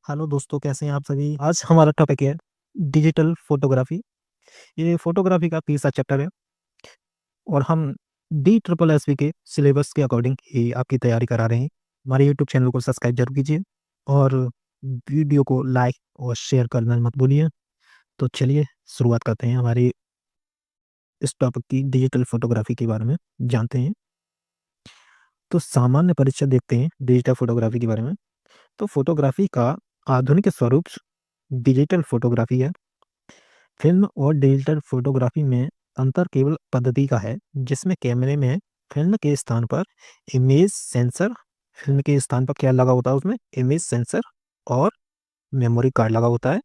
Hello दोस्तों, कैसे हैं आप सभी। आज हमारा टॉपिक है डिजिटल फोटोग्राफी। ये फोटोग्राफी का तीसरा चैप्टर है और हम DSSB के सिलेबस के अकॉर्डिंग ही आपकी तैयारी करा रहे हैं। हमारे यूट्यूब चैनल को सब्सक्राइब जरूर कीजिए और वीडियो को लाइक और शेयर करना मत भूलिए। तो चलिए शुरुआत करते हैं हमारी इस टॉपिक की डिजिटल फोटोग्राफी के बारे में जानते हैं। तो सामान्य परिचय देखते हैं डिजिटल फोटोग्राफी के बारे में। तो फोटोग्राफी का आधुनिक स्वरूप डिजिटल फोटोग्राफी है। फिल्म और डिजिटल फोटोग्राफी में अंतर केवल पद्धति का है, जिसमें कैमरे में फिल्म के स्थान पर इमेज सेंसर, फिल्म के स्थान पर क्या लगा होता है, उसमें इमेज सेंसर और मेमोरी कार्ड लगा होता है,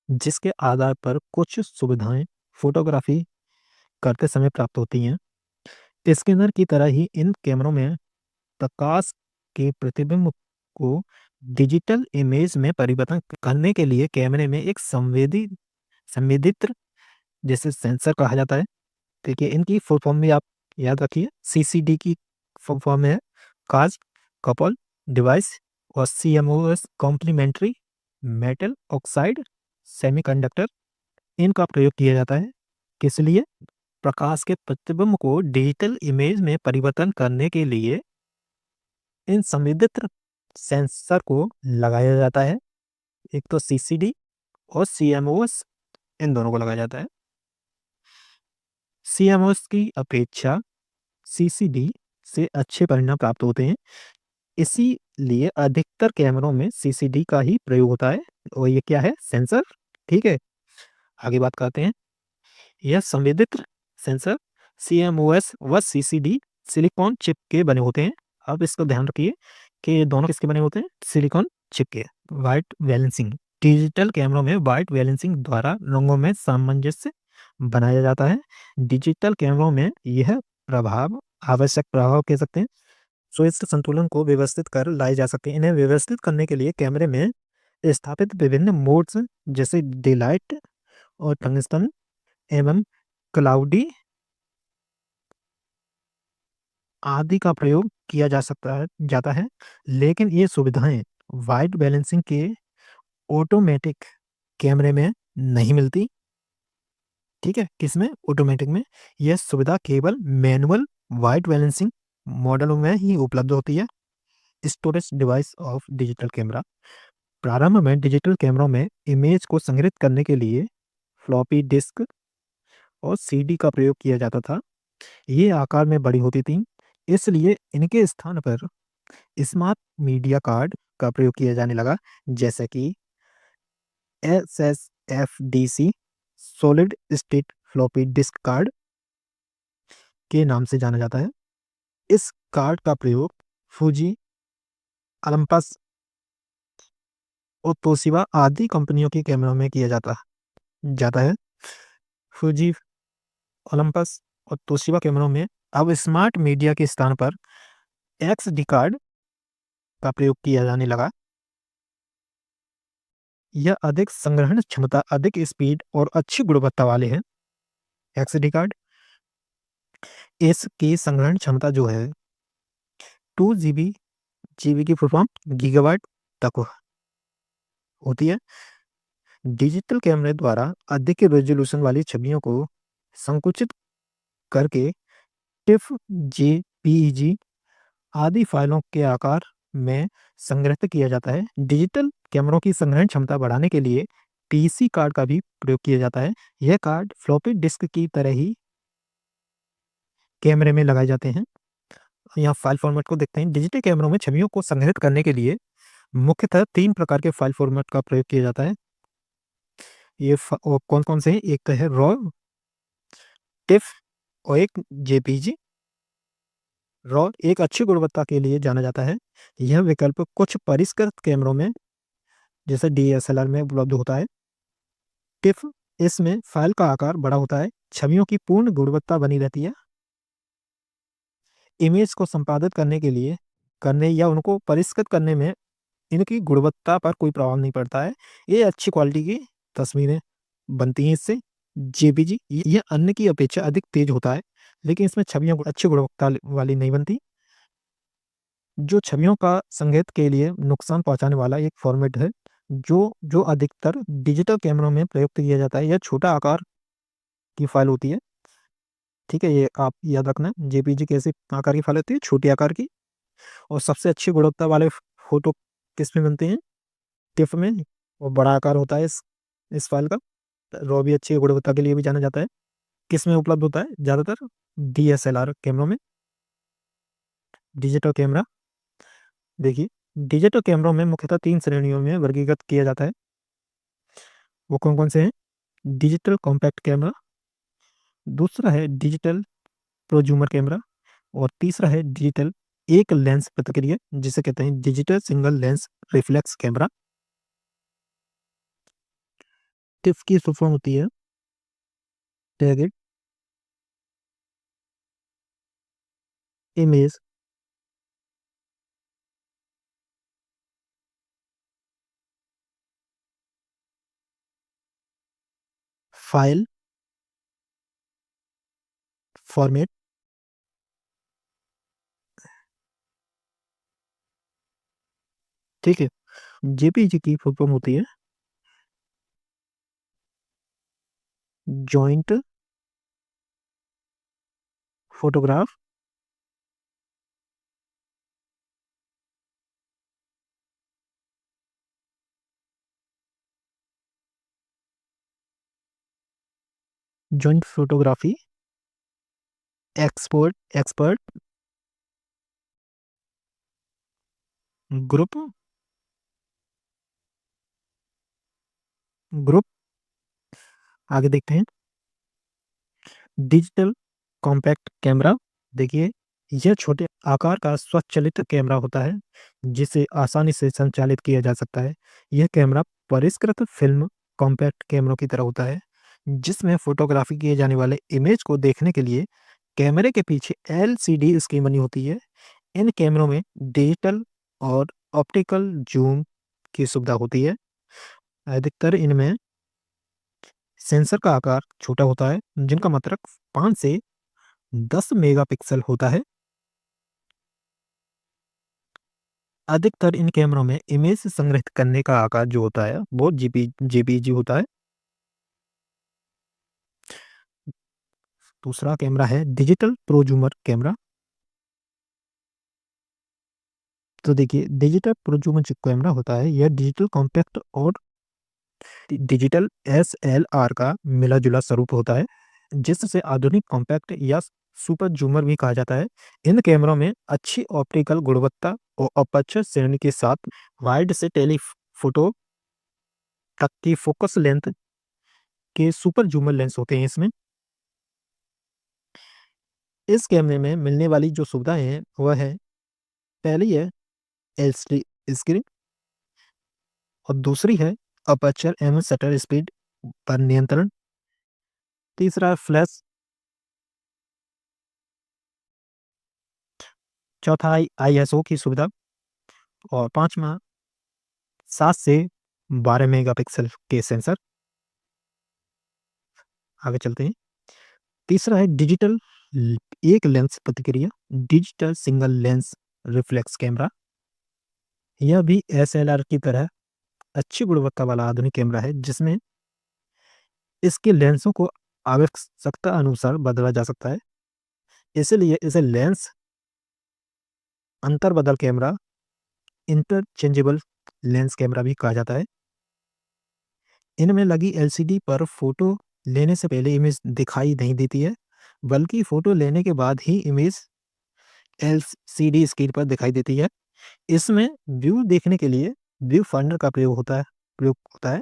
जिसके आधार पर कुछ सुविधाएं फोटोग्राफी करते समय प्राप्त होती हैं। स्कैनर की तरह ही इन कैमरों में प्रकाश के प्रतिबिंब को डिजिटल इमेज में परिवर्तन करने के लिए कैमरे में एक संवेदित्र, जैसे सेंसर कहा जाता है। देखिए इनकी फुल फॉर्म भी आप याद रखिए। CCD की फुल फॉर्म है काज कपल डिवाइस और CMOS complementary metal oxide semiconductor. इनका प्रयोग किया जाता है किस लिए? प्रकाश के प्रतिबिंब को डिजिटल इमेज में परिवर्तन करने के लिए इन संवेदित्र सेंसर को लगाया जाता है। एक तो CCD और CMOS, इन दोनों को लगाया जाता है। CMOS की अपेक्षा CCD से अच्छे परिणाम प्राप्त होते हैं, इसीलिए अधिकतर कैमरों में CCD का ही प्रयोग होता है। और ये क्या है? सेंसर। ठीक है, आगे बात करते हैं। यह संवेदित्र सेंसर CMOS व CCD सिलिकॉन चिप के बने होते हैं। अब इसको ध्यान रखिए कि ये दोनों किसके बने होते हैं? सिलिकॉन चिप के। वाइट बैलेंसिंग, डिजिटल कैमरों में वाइट बैलेंसिंग द्वारा रंगों में सामंजस्य बनाया जाता है। डिजिटल कैमरों में यह प्रभाव, आवश्यक प्रभाव कह सकते हैं, सो इस संतुलन को व्यवस्थित कर लाए जा सकते हैं। इन्हें व्यवस्थित करने के लिए कैमरे में स्थापित विभिन्न मोड्स जैसे डे लाइट और टंगस्टन एवं क्लाउडी आदि का प्रयोग किया जाता है। लेकिन ये सुविधाएं वाइट बैलेंसिंग के ऑटोमेटिक कैमरे में नहीं मिलती। ठीक है, किसमें? ऑटोमेटिक में। यह सुविधा केवल मैनुअल वाइट बैलेंसिंग मॉडलों में ही उपलब्ध होती है। Storage device of digital camera. प्रारंभ में डिजिटल कैमरों में इमेज को संग्रहित करने के लिए फ्लॉपी डिस्क और CD का प्रयोग किया जाता था। ये आकार में बड़ी होती थी, इसलिए इनके स्थान पर स्मार्ट मीडिया कार्ड का प्रयोग किया जाने लगा, जैसे कि SSFDC, solid state floppy disk card के नाम से जाना जाता है। इस कार्ड का प्रयोग फूजी, ओलंपस और तोशिबा आदि कंपनियों के कैमरों में किया जाता है। फूजी, ओलंपस और तोशिबा कैमरों में अब स्मार्ट मीडिया के स्थान पर XD कार्ड का प्रयोग किया जाने लगा। यह अधिक संग्रहण क्षमता, अधिक स्पीड और अच्छी गुणवत्ता वाले हैं। XD कार्ड, इसकी संग्रहण क्षमता जो है 2 GB, GB की फुल फॉर्म गीगाबाइट तक होती है। डिजिटल कैमरे द्वारा अधिक रेजोल्यूशन वाली छवियों को संकुचित करके टिफ, JPEG आदि फाइलों के आकार में संग्रहित किया जाता है। डिजिटल कैमरों की संग्रहण क्षमता बढ़ाने के लिए TC कार्ड का भी प्रयोग किया जाता है। यह कार्ड फ्लॉपी डिस्क की तरह ही कैमरे में लगाए जाते हैं। यहाँ फाइल फॉर्मेट को देखते हैं। डिजिटल कैमरों में छवियों को संग्रहित करने के लिए मुख्यतः 3 प्रकार के फाइल फॉर्मेट का प्रयोग किया जाता है। ये कौन कौन से हैं? एक तो है रॉ, टिफ और एक JPG। रॉ एक अच्छी गुणवत्ता के लिए जाना जाता है। यह विकल्प कुछ परिष्कृत कैमरों में जैसे DSLR में उपलब्ध होता है। टिफ, इसमें फाइल का आकार बड़ा होता है, छवियों की पूर्ण गुणवत्ता बनी रहती है। इमेज को संपादित करने या उनको परिष्कृत करने में इनकी गुणवत्ता पर कोई प्रभाव नहीं पड़ता है। ये अच्छी क्वालिटी की तस्वीरें बनती हैं इससे। JPG यह अन्य की अपेक्षा अधिक तेज होता है, लेकिन इसमें छवियां अच्छी गुणवत्ता वाली नहीं बनती। जो छवियों का संगीत के लिए नुकसान पहुंचाने वाला एक फॉर्मेट है जो अधिकतर डिजिटल कैमरों में प्रयुक्त किया जाता है। यह छोटा आकार की फाइल होती है। ठीक है, ये आप याद रखना। जेपीजी कैसे आकार की फाइल होती है? छोटी आकार की। और सबसे अच्छी गुणवत्ता वाले फोटो किस में बनते हैं? टिफ में। और बड़ा आकार होता है इस फाइल का। रॉ भी अच्छी गुणवत्ता के लिए भी जाना जाता है। किस में उपलब्ध होता है ज़्यादातर? डीएसएलआर कैमरों में। डिजिटल कैमरा देखिए, डिजिटल कैमरों में मुख्यतः 3 श्रेणियों में वर्गीकृत किया जाता है। वो कौन-कौन से हैं? डिजिटल कॉम्पैक्ट कैमरा, दूसरा है डिजिटल प्रोज्यूमर कैमरा और तीसरा है डिजिटल एक लेंस प्रतिक्रिया, जिसे कहते हैं digital single lens reflex camera. Tiff की फुल फॉर्म होती है टैगेड इमेज फाइल फॉर्मेट। ठीक है, जेपीजी की फुल फॉर्म होती है joint photograph joint photography expert group group. आगे देखते हैं डिजिटल कॉम्पैक्ट कैमरा। देखिए, यह छोटे आकार का स्वचालित कैमरा होता है जिसे आसानी से संचालित किया जा सकता है। यह कैमरा परिष्कृत फिल्म कॉम्पैक्ट कैमरों की तरह होता है, जिसमें फोटोग्राफी किए जाने वाले इमेज को देखने के लिए कैमरे के पीछे एलसीडी स्क्रीन बनी होती है। इन कैमरों में डिजिटल और ऑप्टिकल जूम की सुविधा होती है। अधिकतर इनमें सेंसर का आकार छोटा होता है, जिनका मात्रक 5 से 10 मेगापिक्सल होता है। अधिकतर इन कैमरों में इमेज संग्रहित करने का आकार जो होता है वो जेपीजी होता है। दूसरा कैमरा है डिजिटल प्रोजूमर कैमरा। तो देखिए, डिजिटल प्रोजूमर जो कैमरा होता है यह डिजिटल कॉम्पैक्ट और डिजिटल एसएलआर का मिला-जुला स्वरूप होता है, जिससे आधुनिक कॉम्पैक्ट या सुपर जूमर भी कहा जाता है। इन कैमरों में अच्छी ऑप्टिकल गुणवत्ता और अपर्चर श्रेणी के साथ वाइड से टेलीफोटो तक की फोकस लेंथ के सुपर जूमर लेंस होते हैं इसमें। इस कैमरे में मिलने वाली जो सुविधाएं हैं वह है, पहली है एलसीडी स्क्रीन और दूसरी है अपर्चर एवं शटर स्पीड पर नियंत्रण। तीसरा है फ्लैश। चौथा आईएसओ की सुविधा। और पांचवा 7 से 12 मेगापिक्सल के सेंसर। आगे चलते हैं। तीसरा है डिजिटल एक लेंस प्रतिक्रिया, digital single lens reflex camera. यह भी एसएलआर की तरह अच्छी गुणवत्ता वाला आधुनिक कैमरा है, जिसमें इसके लेंसों को आवश्यकता अनुसार बदला जा सकता है। इसलिए इसे लेंस अंतर बदल कैमरा, इंटरचेंजेबल लेंस कैमरा भी कहा जाता है। इनमें लगी एलसीडी पर फोटो लेने से पहले इमेज दिखाई नहीं देती है, बल्कि फोटो लेने के बाद ही इमेज एलसीडी स्क्रीन पर दिखाई देती है। इसमें व्यू देखने के लिए व्यू फाइंडर का प्रयोग होता है।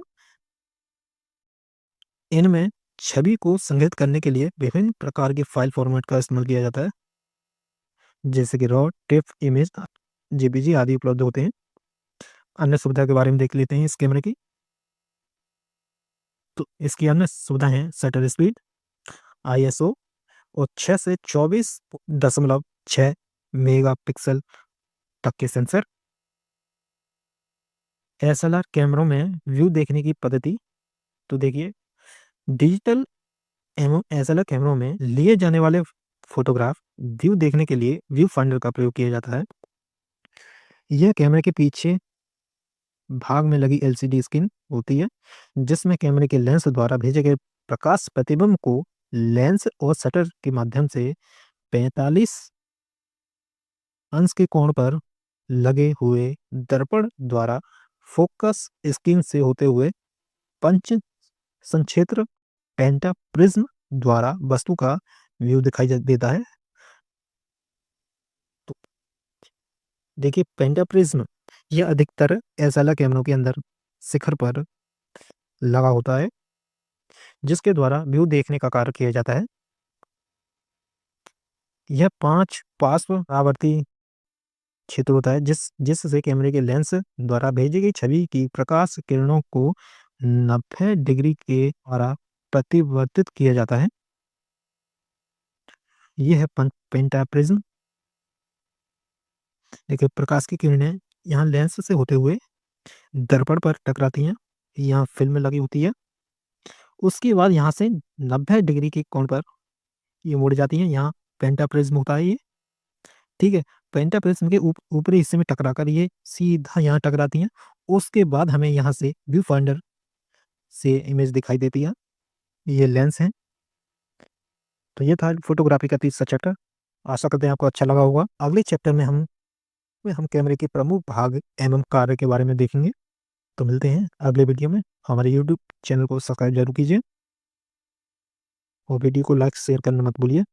इनमें छवि को संग्रहित करने के लिए विभिन्न प्रकार के फाइल फॉर्मेट का इस्तेमाल किया जाता है, जैसे कि रॉ, टिफ, इमेज, जेपीजी आदि उपलब्ध होते हैं। अन्य सुविधा के बारे में देख लेते हैं इस कैमरे की। तो इसकी अन्य सुविधा है शटर स्पीड, आईएसओ और 6 से 24.6 मेगापिक्सल तक के सेंसर। एसएलआर कैमरों में व्यू देखने की पद्धति। तो देखिए, डिजिटल एवं एसएलआर कैमरों में लिए जाने वाले फोटोग्राफ व्यू देखने के लिए व्यू फाइंडर का प्रयोग किया जाता है। यह कैमरे के पीछे भाग में लगी एलसीडी स्क्रीन होती है, जिसमें कैमरे के लेंस द्वारा भेजे गए प्रकाश प्रतिबिंब को लेंस और शटर के माध्यम से 45 अंश के कोण पर लगे हुए दर्पण द्वारा फोकस स्क्रीन से होते हुए पंच संक्षेत्र पेंटाप्रिज्म द्वारा वस्तु का व्यू दिखाई देता है। तो देखिए, पेंटाप्रिज्म यह अधिकतर एसएलआर कैमरों के अंदर शिखर पर लगा होता है, जिसके द्वारा व्यू देखने का कार्य किया जाता है। यह 5 पार्श्व आवर्ती क्षेत्र होता है जिससे कैमरे के लेंस द्वारा भेजी गई छवि की प्रकाश किरणों को 90 डिग्री के द्वारा प्रतिवर्तित किया जाता है। यह है पेंटाप्रिज्म। देखिए, प्रकाश की किरणें यहाँ लेंस से होते हुए दर्पण पर टकराती हैं, यहाँ फिल्म लगी होती है, उसके बाद यहाँ से 90 डिग्री के कोण पर ये मुड़ जाती हैं, यहाँ पेंटाप्रिज्म होता है ये, ठीक है। पेंटाप्रिज्म के ऊपरी हिस्से में टकराकर ये सीधा यहाँ टकराती हैं, उसके बाद हमें यहाँ से व्यू फाइंडर से इमेज दिखाई देती है, ये लेंस है। तो ये था फोटोग्राफी का तीसरा चैप्टर। आशा करते हैं आपको अच्छा लगा होगा। अगले चैप्टर में हम कैमरे के प्रमुख भाग एवं कार्य के बारे में देखेंगे। तो मिलते हैं अगले वीडियो में। हमारे यूट्यूब चैनल को सब्सक्राइब जरूर कीजिए और वीडियो को लाइक शेयर करना मत भूलिए।